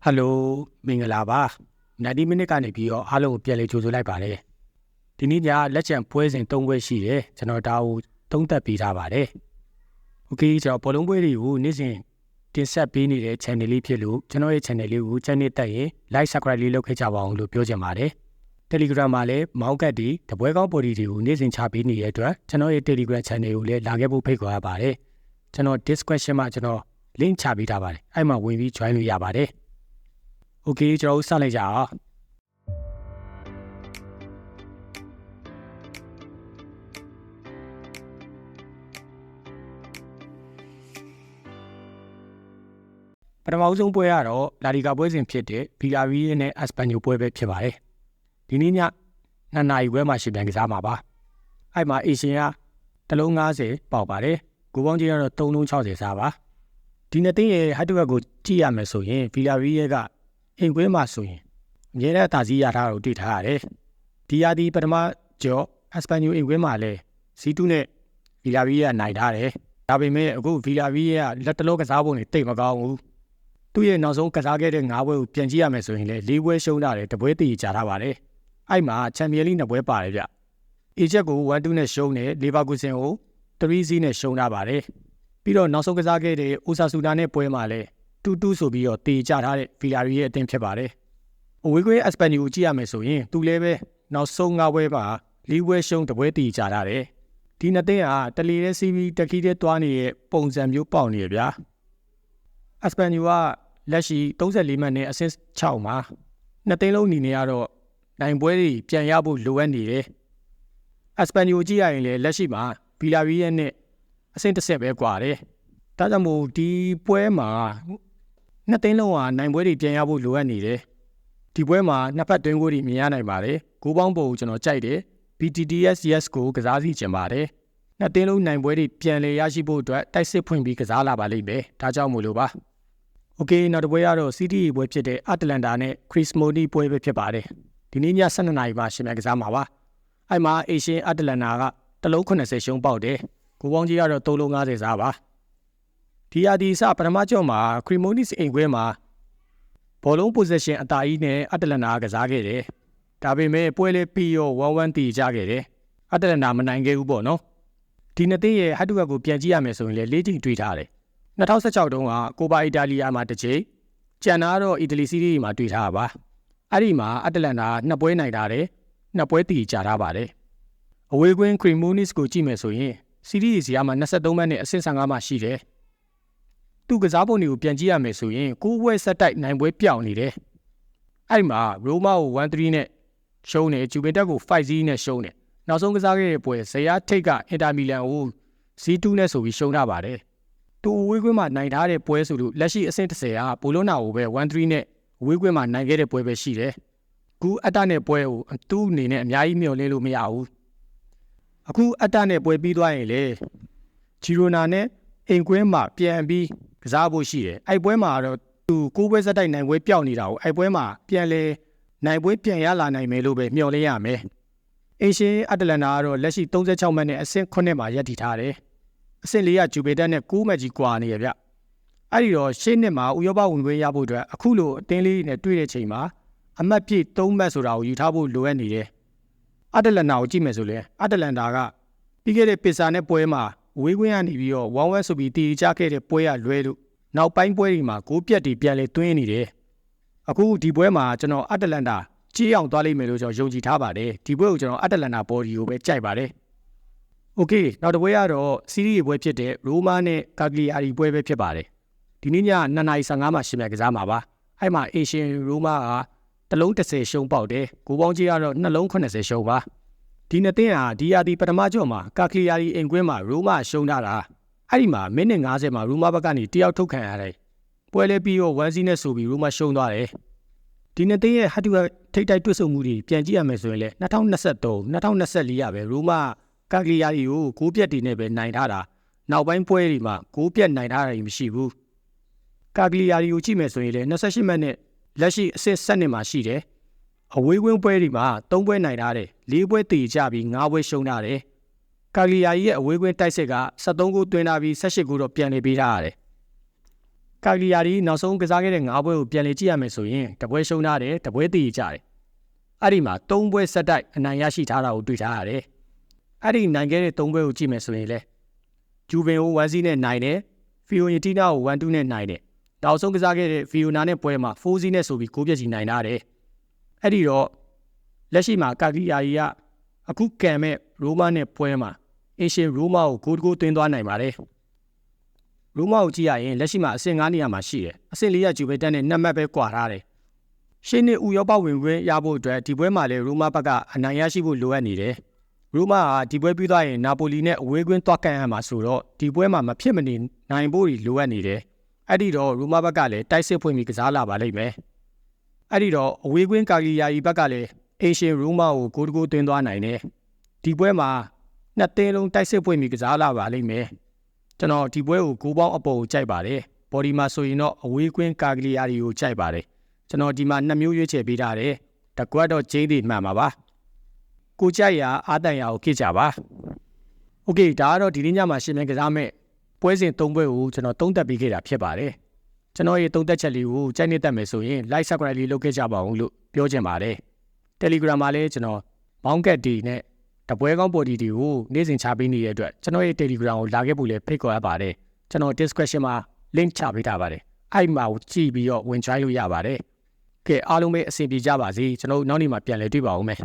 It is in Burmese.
ဟယ်လိုမင်္ဂလာပါ90မိနစ်ကနေပြီးတော့အားလုံးကိုပြန်လည်ကြိုဆိုလိုက်ပါတယ်ဒီနေ့ညလက်ချံပွဲစဉ်3ပွဲရှိတယ်ကျွန်တော်ဒါကိုသုံးသပ်ပေးထားပါတယ်โอเคကျွန်တော်ဘောလုံးပွဲတွေကိုနေ့စဉ်တင်ဆက်ပေးနေတဲ့ channel လေးဖြစ်လို့ကျွန်တော်ရဲ့ channel လေးကို channel တက်ရင် like subscribe လေးလုပ်ခဲ့ကြပါအောင်လို့ပြောချင်ပါတယ် Telegram မှာလည်းမောင်းကတ်တွေတပွဲကောင်း body တွေကိုနေ့စဉ်ချပေးနေတဲ့အတွက်ကျွန်တော်ရဲ့ Telegram channel ကိုလည်းလာခဲ့ဖို့ဖိတ်ခေါ်ရပါတယ်ကျွန်တော် description မှာကျွန်တော် link ချပေးထားပါတယ်အဲ့မှာဝင်ပြီး join လို့ရပါတယ်โอเคကျွန်တော်စလိုက်ကြအောင်ပထမဆုံးပွဲကတော့လာလီဂါပွဲစဉ်ဖြစ်တဲ့ဗီလာရီနဲ့အက်စပန်ညိုပွဲပဲဖြစ်ပါတယ်ဒီနေ့ည2 နာရီခွဲမှာရှင်ပြန်ကစားမှာပါအဲ့မှာအေရှင်ကတလုံး90ပေါက်ပါတယ်ကိုပေါင်းကြီးကတော့360စားပါဒီနှစ်သိန်းရဲ့ဟတ်တဝက်ကိုကြည့်ရမယ်ဆိုရင်ဗီလာရီရဲ့ကအိမ်ကွင်းမှာဆိုရင်အမြဲတမ်းအသာစီးရထားကိုတွေ့ထားရတယ်ဒီရာဒီပထမကျော်အက်စပန်ညိုအိမ်ကွင်းမှာလည်းC2နဲ့ဗီလာရီရဲ့နိုင်ထားတယ်ဒါပေမဲ့အခုဗီလာရီရဲ့လက်တလုံးကစားပုံတွေတိတ်မကောင်းဘူးသူ့ရဲ့နောက်ဆုံးကစားခဲ့တဲ့9ပွဲကိုပြန်ကြည့်ရမယ်ဆိုရင်လည်း4ပွဲရှုံးတာတယ်တပွဲတည်ကြထားပါတယ်အဲ့မှာချန်ပီယံလိ2ပွဲပါတယ်ဗျအေချက်ကို1-2နဲ့ရှုံးတယ်လီဗာပူးဆင်ကို3-0နဲ့ရှုံးထားပါတယ်ပြီးတော့နောက်ဆုံးကစားခဲ့တဲ့အိုဆာဆူနာနဲ့ပွဲမှာလည်း2-2ဆိုပြီးတော့တည်ကြထားတဲ့ဗီလာရီရဲ့အသင်းဖြစ်ပါတယ်အဝေးကွင်းအက်စပန်ညိုကိုကြည့်ရမယ်ဆိုရင်သူလည်းပဲနောက်ဆုံး9ပွဲမှာ4ပွဲရှုံးတပွဲတည်ကြထားတယ်ဒီနှစ်သင်းဟာတလီတဲ့စီးပြီးတခီးတဲ့သွားနေတဲ့ပုံစံမျိုးပေါက်နေရဗျာအက်စပန်ညိုကလက်ရှိ34မှတ်နဲ့အဆင့်6မှာနှစ်သိန်းလုံးအနေနဲ့ကတော့နိုင်ပွဲတွေပြန်ရဖို့လိုအပ်နေတယ်အက်စပန်ညိုကြည့်ရရင်လည်းလက်ရှိမှာဗီလာရီရဲ့နဲ့အဆင့်10ပဲกว่าတယ်ဒါကြောင့်မို့ဒီပွဲမှာနှစ်သိန်းလုံးဟာနိုင်ပွဲတွေပြန်ရဖို့လိုအပ်နေတယ်ဒီပွဲမှာနှစ်ဖက်တွင်းကိုတွေမြင်ရနိုင်ပါတယ်ဂိုးပေါင်းပုံကိုကျွန်တော်ကြိုက်တယ် BTTS ကိုကစားစီချင်ပါတယ်နှစ်သိန်းလုံးနိုင်ပွဲတွေပြန်လည်ရရှိဖို့အတွက်တိုက်စစ်ဖွင့်ပြီးကစားလာပါလိမ့်မယ်ဒါကြောင့်မို့လို့ပါโอเคနောက်တစ်ပွဲကတော့ CT ပွဲဖြစ်တဲ့အတလန်တာနဲ့ခရစ်စမိုနီပွဲပဲဖြစ်ပါတယ်ဒီနေ့ည12နာရီမှာရှင်မြန်ကစားမှာပါအဲ့မှာအေရှင်အတလန်တာကတလုံး80ရှုံးပေါက်တယ်ကိုပေါင်းကြီးကတော့350စားပါဒီရာဒီစပထမကျော့မှာခရီမိုနီစ်အိမ်ခွဲမှာဘောလုံး possession အတားကြီးနဲ့အတလန်တာကစားခဲ့တယ်ဒါပေမဲ့ပွဲလေးပြီးရော1-1တည်ကြခဲ့တယ်အတလန်တာမနိုင်ခဲ့ဘူးပေါ့နော်ဒီနှစ်သိန်းရဲ့ဟတ်တူဝက်ကိုပြန်ကြည့်ရမယ်ဆိုရင်လည်း၄ချိန်တွေ့ထားတယ်2016တုန်းကကိုပါအီတာလီယာမှာတစ်ချိန်ကျန်တာတော့အီတလီစီးရီးမှာတွေ့ထားတာပါအဲ့ဒီမှာအတလန်တာ2ပွဲနိုင်ထားတယ်2ပွဲတည်ကြထားပါတယ်အဝေးကွင်းခရီမိုနီစ်ကိုကြည့်မယ်ဆိုရင်စီးရီးစီယာမှာ23မှတ်နဲ့အဆင့်15မှရှိတယ်သူကစားပုံတွေကိုပြန်ကြည့်ရမယ်ဆိုရင်9ပွဲဆက်တိုက်နိုင်ပွဲပြောင်းနေတယ်အဲ့မှာရိုမာကို1-3နဲ့ရှုံးတယ်ဂျူဗင်တက်ကို5-0နဲ့ရှုံးတယ်နောက်ဆုံးကစားခဲ့တဲ့ပွဲဇယားထိတ်ကအင်တာမီလန်ကို0-2နဲ့ဆိုပြီးရှုံးထားပါတယ်သူအဝေးကွင်းမှာနိုင်ထားတဲ့ပွဲဆိုလို့လက်ရှိအဆင့်10ကဘိုလိုနာကိုပဲ1-3နဲ့အဝေးကွင်းမှာနိုင်ခဲ့တဲ့ပွဲပဲရှိတယ်အခုအတ္တနဲ့ပွဲကိုသူ့အနေနဲ့အများကြီးမျှော်လင့်လို့မရဘူးအခုအတ္တနဲ့ပွဲပြီးသွားရင်လေဂျီရိုနာနဲ့အိမ်ကွင်းမှာပြန်ပြီးကစားဖို့ရှိတယ်အဲ့ပွဲမှာတော့သူ9ပွဲဆက်တိုက်နိုင်ပွဲပျောက်နေတာကိုအဲ့ပွဲမှာပြန်လဲနိုင်ပွဲပြန်ရလာနိုင်မယ်လို့ပဲမျှော်လင့်ရမယ်အေရှင်အတလန်တာကတော့လက်ရှိ36မှတ်နဲ့အဆင့်9မှာရပ်တည်ထားတယ်အဆင့်4ကဂျူဘေတက်နဲ့9မှတ်ကြီးကွာနေရဗျအဲ့ဒီတော့ရှေ့နှစ်မှာဥရောပဝင်ခွင့်ရဖို့အတွက်အခုလိုအတင်းလေးနဲ့တွေ့တဲ့ချိန်မှာအမှတ်ပြည့်3မှတ်ဆိုတာကိုယူထားဖို့လိုအပ်နေတယ်အတလန်တာကိုကြည့်မယ်ဆိုရင်အတလန်တာကပြီးခဲ့တဲ့ပစ်စာနဲ့ပွဲမှာဝေးခွင့်ရနေပြီးတော့1-1ဆိုပြီးတည်ကြခဲ့တဲ့ပွဲကလွဲလို့နောက်ပိုင်းပွဲတွေမှာဂိုးပြတ်တွေပြန်လဲသွင်းနေတယ်အခုဒီပွဲမှာကျွန်တော်အတလန်တာကြီးအောင်သွားလိမ့်မယ်လို့ကျွန်တော်ယုံကြည်ထားပါတယ်ဒီပွဲကိုကျွန်တော်အတလန်တာဘော်ဒီကိုပဲကြိုက်ပါတယ်โอเคနောက်တစ်ပွဲကတော့စီးရီးပွဲဖြစ်တဲ့ရိုမာနဲ့ကာဂလီယာရီပွဲပဲဖြစ်ပါတယ်ဒီနေ့ည2:15မှာရှင်မြန်ကစားမှာပါအဲ့မှာအေရှင်ရိုမာကတလုံး10ရှုံးပေါက်တယ်ဂိုးပေါင်းကြီးကတော့2လုံး80ရှုံးပါဒီနှစ်သင်းဟာဒီယာဒီပထမကျော့မှာကာကလီယာရီအိမ်ကွင်းမှာရိုမာရှုံးထားတာအဲ့ဒီမှာမိနစ်90မှာရိုမာဘက်ကနေတယောက်ထုတ်ခံရတယ်ပွဲလဲပြီးတော့1-0နဲ့ဆိုပြီးရိုမာရှုံးသွားတယ်ဒီနှစ်သင်းရဲ့ဟတ်တူထိတ်တိုက်တွတ်ဆုံမှုတွေပြန်ကြည့်ရမယ်ဆိုရင်လည်း2023 2024ရပဲရိုမာကာကလီယာရီကိုဂိုးပြတ်တွေနဲ့ပဲနိုင်ထားတာနောက်ပိုင်းပွဲတွေမှာဂိုးပြတ်နိုင်ထားတာမရှိဘူးကာကလီယာရီကိုကြည့်မယ်ဆိုရင်လည်း28မှတ်နဲ့လက်ရှိအဆင့်7မှာရှိတယ်အဝေးကွင်းပွဲတွေမှာ3ပွဲနိုင်ထားတယ်4ပွဲတည်ကြပြီး5ပွဲရှုံးထားတယ်ကာဂလီယာရီရဲ့အဝေးကွင်းတိုက်စစ်က73ဂိုးသွင်းထားပြီး18ဂိုးတော့ပြန်လည်ပေးထားရတယ် ကာဂလီယာရီနောက်ဆုံးကစားခဲ့တဲ့9ပွဲကိုပြန်လည်ကြည့်ရမယ်ဆိုရင်တပွဲရှုံးထားတယ်တပွဲတည်ကြတယ်အဲ့ဒီမှာ3ပွဲဆက်တိုက်အနိုင်ရရှိထားတာကိုတွေ့ထားရတယ်အဲ့ဒီနိုင်ခဲ့တဲ့3ပွဲကိုကြည့်မယ်ဆိုရင်လေဂျူဗင်ကို1-0နဲ့နိုင်တယ်ဖီယိုယတီနာကို1-2နဲ့နိုင်တယ်နောက်ဆုံးကစားခဲ့တဲ့ဖီယိုနာနဲ့ပွဲမှာ4-0နဲ့ဆိုပြီး9ပြည့်စီနိုင်ထားတယ်အဲ့ဒီတော့လက်ရှိမှာကာဂလီယာရီကအခုကံမဲ့ရိုမာနဲ့ပွဲမှာအင်ရှင်ရိုမာကိုဂိုးသွင်းသွားနိုင်ပါတယ်ရိုမာကိုကြည့်ရရင်လက်ရှိမှာအဆင့်9နေရာမှာရှိတယ်အဆင့်4ကဂျူဗင်တက်နဲ့2မှတ်ပဲကွာထားတယ်ရှင်းနေဥရောပဝင်ခွင့်ရဖို့အတွက်ဒီပွဲမှာလည်းရိုမာဘက်ကအနိုင်ရရှိဖို့လိုအပ်နေတယ်ရိုမာဟာဒီပွဲပြီးသွားရင်နာပိုလီနဲ့အဝေးကွင်းသွားကန်ရမှာဆိုတော့ဒီပွဲမှာမဖြစ်မနေနိုင်ဖို့လိုအပ်နေတယ်အဲ့ဒီတော့ရိုမာဘက်ကလည်းတိုက်စစ်ဖွင့်ပြီးကစားလာပါလိမ့်မယ်အဲ့ဒီတော့အဝေးကွင်းကာဂလီယာရီဘက်ကလည်းအင်ရှင်ရိုမာကိုဂိုးသွင်းသွားနိုင်တယ်ဒီပွဲမှာနှစ်သင်းလုံးတိုက်စစ်ဖွင့်ပြီးကစားလာပါလိမ့်မယ်ကျွန်တော်ဒီပွဲကိုဂိုးပေါင်းအပေါ်ကိုကြိုက်ပါတယ်ဘော်ဒီမှာဆိုရင်တော့အဝေးကွင်းကာဂလီယာရီကိုကြိုက်ပါတယ်ကျွန်တော်ဒီမှာ2မျိုးရွေးချယ်ပေးထားတယ်တကွက်တော့ဂျိန်းတွေမှန်ပါပါကိုကြိုက်ရာအာတန်ရာကိုခေ့ကြပါโอเคဒါကတော့ဒီနေ့ညမှာရှင်းပြကစားမဲ့ပွဲစဉ်3ပွဲကိုကျွန်တော်သုံးသပ်ပေးခဲ့တာဖြစ်ပါတယ်ကျွန်တော်ရဲ့သုံးသပ်ချက်လေးကိုကြိုက်နေတတ်မယ်ဆိုရင် like subscribe လေးလုပ်ခဲ့ကြပါဦးလို့ပြောချင်ပါတယ် Telegram မှာလည်းကျွန်တော်ဘောင်းကက်ဒီနဲ့တပွဲကောင်းပေါ်ဒီတီကိုနေ့စဉ်ချပေးနေတဲ့အတွက်ကျွန်တော်ရဲ့ Telegram ကိုလာခဲ့ဖို့လည်းဖိတ်ခေါ်ရပါတယ်ကျွန်တော် description မှာ link ချပေးထားပါတယ်အဲ့မှာကိုကြည့်ပြီးတော့ဝင် join လို့ရပါတယ်ကဲအားလုံးပဲအဆင်ပြေကြပါစေကျွန်တော်နောက်နေ့မှာပြန်လည်တွေ့ပါဦးမယ်